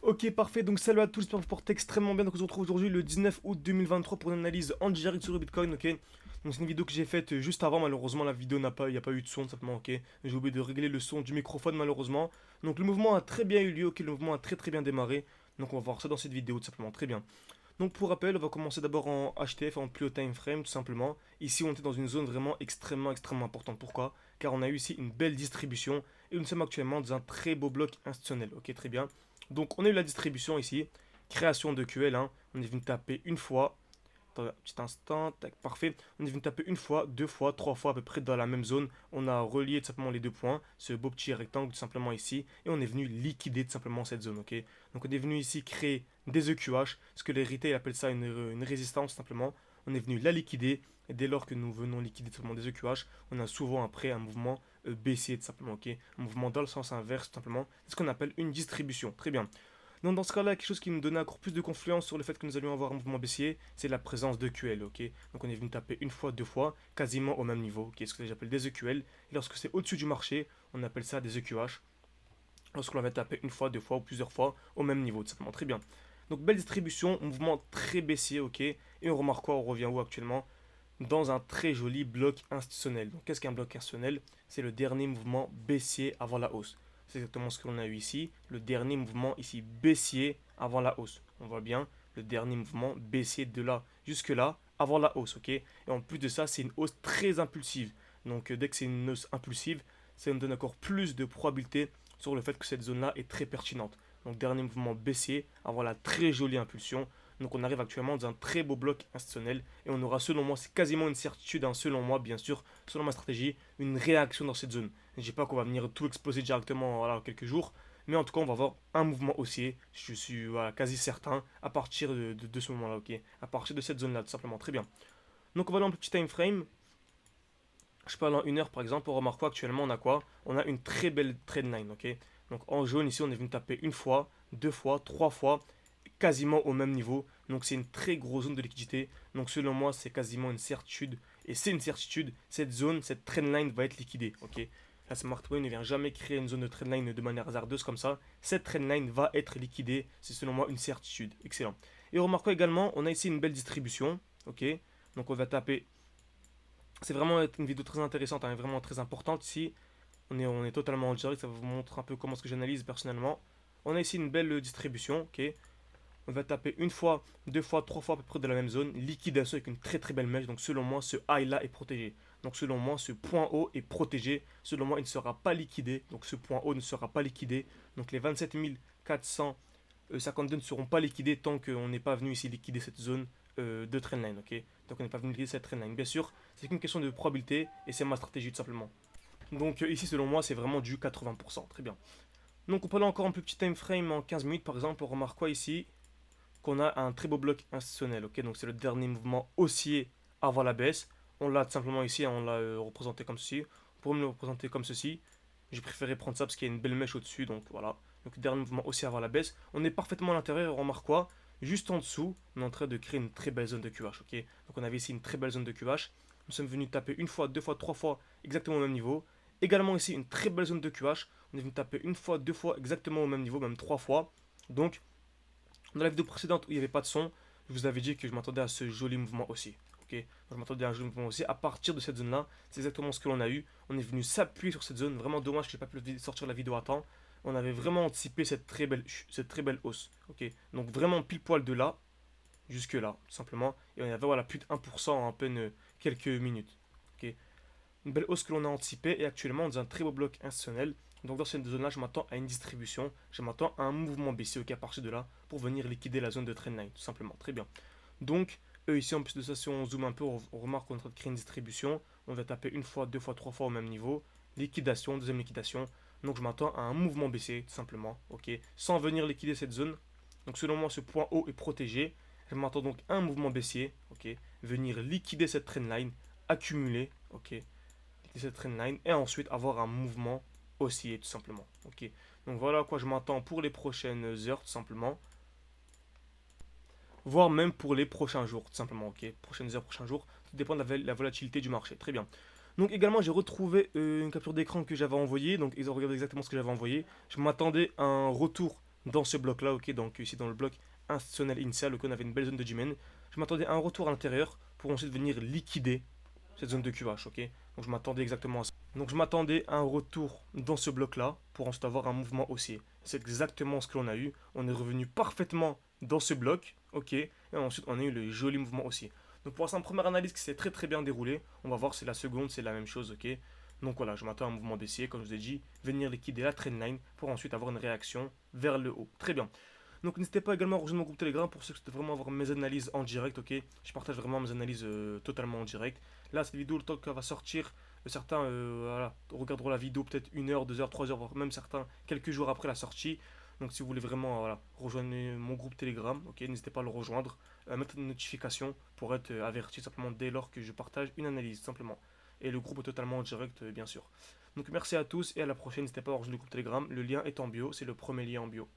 Ok, parfait, donc salut à tous, j'espère que vous portez extrêmement bien. Donc on se retrouve aujourd'hui le 19 août 2023 pour une analyse en direct sur le Bitcoin, ok. Donc c'est une vidéo que j'ai faite juste avant, malheureusement la vidéo il n'y a pas eu de son, tout simplement, ok. J'ai oublié de régler le son du microphone malheureusement. Donc le mouvement a très bien eu lieu, ok, le mouvement a très bien démarré. Donc on va voir ça dans cette vidéo tout simplement, très bien. Donc pour rappel, on va commencer d'abord en HTF, en plus haut time frame tout simplement. Ici on était dans une zone vraiment extrêmement importante. Pourquoi? Car on a eu ici une belle distribution et nous sommes actuellement dans un très beau bloc institutionnel. Ok, très bien. Donc on a eu la distribution ici, création de QL, hein. On est venu taper une fois. Attendez un petit instant, tac, parfait. On est venu taper une fois, deux fois, trois fois à peu près dans la même zone. On a relié tout simplement les deux points, ce beau petit rectangle tout simplement ici, et on est venu liquider tout simplement cette zone, ok. Donc on est venu ici créer des EQH, ce que les retail appellent ça une résistance tout simplement. On est venu la liquider, et dès lors que nous venons liquider tout simplement des EQH, on a souvent après un mouvement baissier tout simplement, ok. Un mouvement dans le sens inverse tout simplement, c'est ce qu'on appelle une distribution, très bien. Donc dans ce cas-là, quelque chose qui nous donnait encore plus de confiance sur le fait que nous allions avoir un mouvement baissier, c'est la présence de QL, ok. Donc on est venu taper une fois, deux fois, quasiment au même niveau, ok. Ce que j'appelle des EQL. Et lorsque c'est au-dessus du marché, on appelle ça des EQH. Lorsqu'on va taper une fois, deux fois ou plusieurs fois au même niveau, tout simplement, très bien. Donc belle distribution, mouvement très baissier, ok. Et on remarque quoi, on revient où actuellement? Dans un très joli bloc institutionnel. Donc qu'est-ce qu'un bloc institutionnel? C'est le dernier mouvement baissier avant la hausse. C'est exactement ce que l'on a eu ici. Le dernier mouvement ici baissier avant la hausse. On voit bien le dernier mouvement baissier de là jusque là avant la hausse, ok. Et en plus de ça, c'est une hausse très impulsive. Donc dès que c'est une hausse impulsive, ça nous donne encore plus de probabilité sur le fait que cette zone là est très pertinente. Donc dernier mouvement baissier avant la très jolie impulsion. Donc on arrive actuellement dans un très beau bloc institutionnel et on aura selon moi, c'est quasiment une certitude, hein, selon moi bien sûr, selon ma stratégie, une réaction dans cette zone. Je ne dis pas qu'on va venir tout exploser directement voilà, en quelques jours, mais en tout cas on va avoir un mouvement haussier, je suis voilà, quasi certain, à partir de ce moment-là, ok. À partir de cette zone-là, tout simplement, très bien. Donc on va aller en petit time frame. Je parle en une heure par exemple, on remarque quoi actuellement on a quoi? On a une très belle trendline, ok. Donc en jaune ici on est venu taper une fois, deux fois, trois fois, quasiment au même niveau. Donc c'est une très grosse zone de liquidité. Donc selon moi, c'est quasiment une certitude. Et c'est une certitude, cette zone, cette trendline va être liquidée. Ok. La smart way ne vient jamais créer une zone de trendline de manière hasardeuse comme ça. Cette trendline va être liquidée. C'est selon moi une certitude. Excellent. Et remarquons également, on a ici une belle distribution. Ok. Donc on va taper. C'est vraiment une vidéo très intéressante, hein, vraiment très importante ici. On est totalement en direct, ça vous montre un peu comment ce que j'analyse personnellement. On a ici une belle distribution, ok. On va taper une fois, deux fois, trois fois à peu près de la même zone. Liquidation avec une très belle mèche. Donc selon moi, ce high là est protégé. Donc selon moi, ce point haut est protégé. Selon moi, il ne sera pas liquidé. Donc ce point haut ne sera pas liquidé. Donc les 27 452 ne seront pas liquidés tant qu'on n'est pas venu ici liquider cette zone de trendline. Ok. Donc on n'est pas venu liquider cette trendline. Bien sûr, c'est qu'une question de probabilité et c'est ma stratégie tout simplement. Donc ici, selon moi, c'est vraiment du 80%. Très bien. Donc on peut aller encore un plus petit time frame en 15 minutes par exemple. On remarque quoi ici? Qu'on a un très beau bloc institutionnel. Ok, donc c'est le dernier mouvement haussier avant la baisse. On l'a tout simplement ici, on l'a représenté comme ceci. On pourrait me le représenter comme ceci. J'ai préféré prendre ça parce qu'il y a une belle mèche au-dessus, donc voilà. Donc dernier mouvement haussier avant la baisse. On est parfaitement à l'intérieur, on remarque quoi? Juste en dessous, on est en train de créer une très belle zone de QH. Ok, donc on avait ici une très belle zone de QH. Nous sommes venus taper une fois, deux fois, trois fois exactement au même niveau. Également ici une très belle zone de QH. On est venu taper une fois, deux fois exactement au même niveau, même trois fois. Donc dans la vidéo précédente où il n'y avait pas de son, je vous avais dit que je m'attendais à ce joli mouvement aussi. Ok, donc je m'attendais à un joli mouvement aussi. À partir de cette zone-là, c'est exactement ce que l'on a eu. On est venu s'appuyer sur cette zone. Vraiment dommage que je n'ai pas pu sortir la vidéo à temps. On avait vraiment anticipé cette très belle hausse. Ok, donc vraiment pile poil de là jusque là, tout simplement. Et on avait voilà, plus de 1% en à peine quelques minutes. Ok, une belle hausse que l'on a anticipée et actuellement on est dans un très beau bloc institutionnel. Donc dans cette zone-là, je m'attends à une distribution, je m'attends à un mouvement baissier à partir de là pour venir liquider la zone de trendline, tout simplement. Très bien. Donc ici en plus de ça, si on zoome un peu, on remarque qu'on est en train de créer une distribution. On va taper une fois, deux fois, trois fois au même niveau. Liquidation, deuxième liquidation. Donc je m'attends à un mouvement baissier, tout simplement. Ok, sans venir liquider cette zone. Donc selon moi, ce point haut est protégé. Je m'attends donc à un mouvement baissier. Ok, venir liquider cette trendline, accumuler. Ok, cette trendline et ensuite avoir un mouvement haussier tout simplement. Ok, donc voilà à quoi je m'attends pour les prochaines heures tout simplement, voire même pour les prochains jours tout simplement. Ok, prochaines heures, prochains jours, tout dépend de la volatilité du marché. Très bien. Donc également j'ai retrouvé une capture d'écran que j'avais envoyée, donc ils ont regardé exactement ce que j'avais envoyé. Je m'attendais à un retour dans ce bloc-là, ok, donc ici dans le bloc institutionnel initial, ok, on avait une belle zone de G-Men. Je m'attendais à un retour à l'intérieur pour ensuite venir liquider cette zone de QH, ok. Donc je m'attendais exactement à ça. Donc je m'attendais à un retour dans ce bloc-là pour ensuite avoir un mouvement haussier. C'est exactement ce que l'on a eu. On est revenu parfaitement dans ce bloc, ok, et ensuite on a eu le joli mouvement haussier. Donc pour l'instant, une première analyse qui s'est très très bien déroulée. On va voir si la seconde c'est la même chose, ok. Donc voilà, je m'attends à un mouvement baissier, comme je vous ai dit, venir liquider la trendline pour ensuite avoir une réaction vers le haut. Très bien. Donc n'hésitez pas également à rejoindre mon groupe Telegram pour ceux qui souhaitent vraiment avoir mes analyses en direct, ok. Je partage vraiment mes analyses totalement en direct. Là, cette vidéo, le temps qu'elle va sortir, certains voilà, regarderont la vidéo peut-être 1 heure, 2 heures, 3 heures, voire même certains quelques jours après la sortie. Donc si vous voulez vraiment voilà, rejoindre mon groupe Telegram, ok, n'hésitez pas à le rejoindre, mettre une notification pour être averti simplement dès lors que je partage une analyse, simplement. Et le groupe est totalement en direct, bien sûr. Donc merci à tous et à la prochaine. N'hésitez pas à rejoindre le groupe Telegram. Le lien est en bio, c'est le premier lien en bio.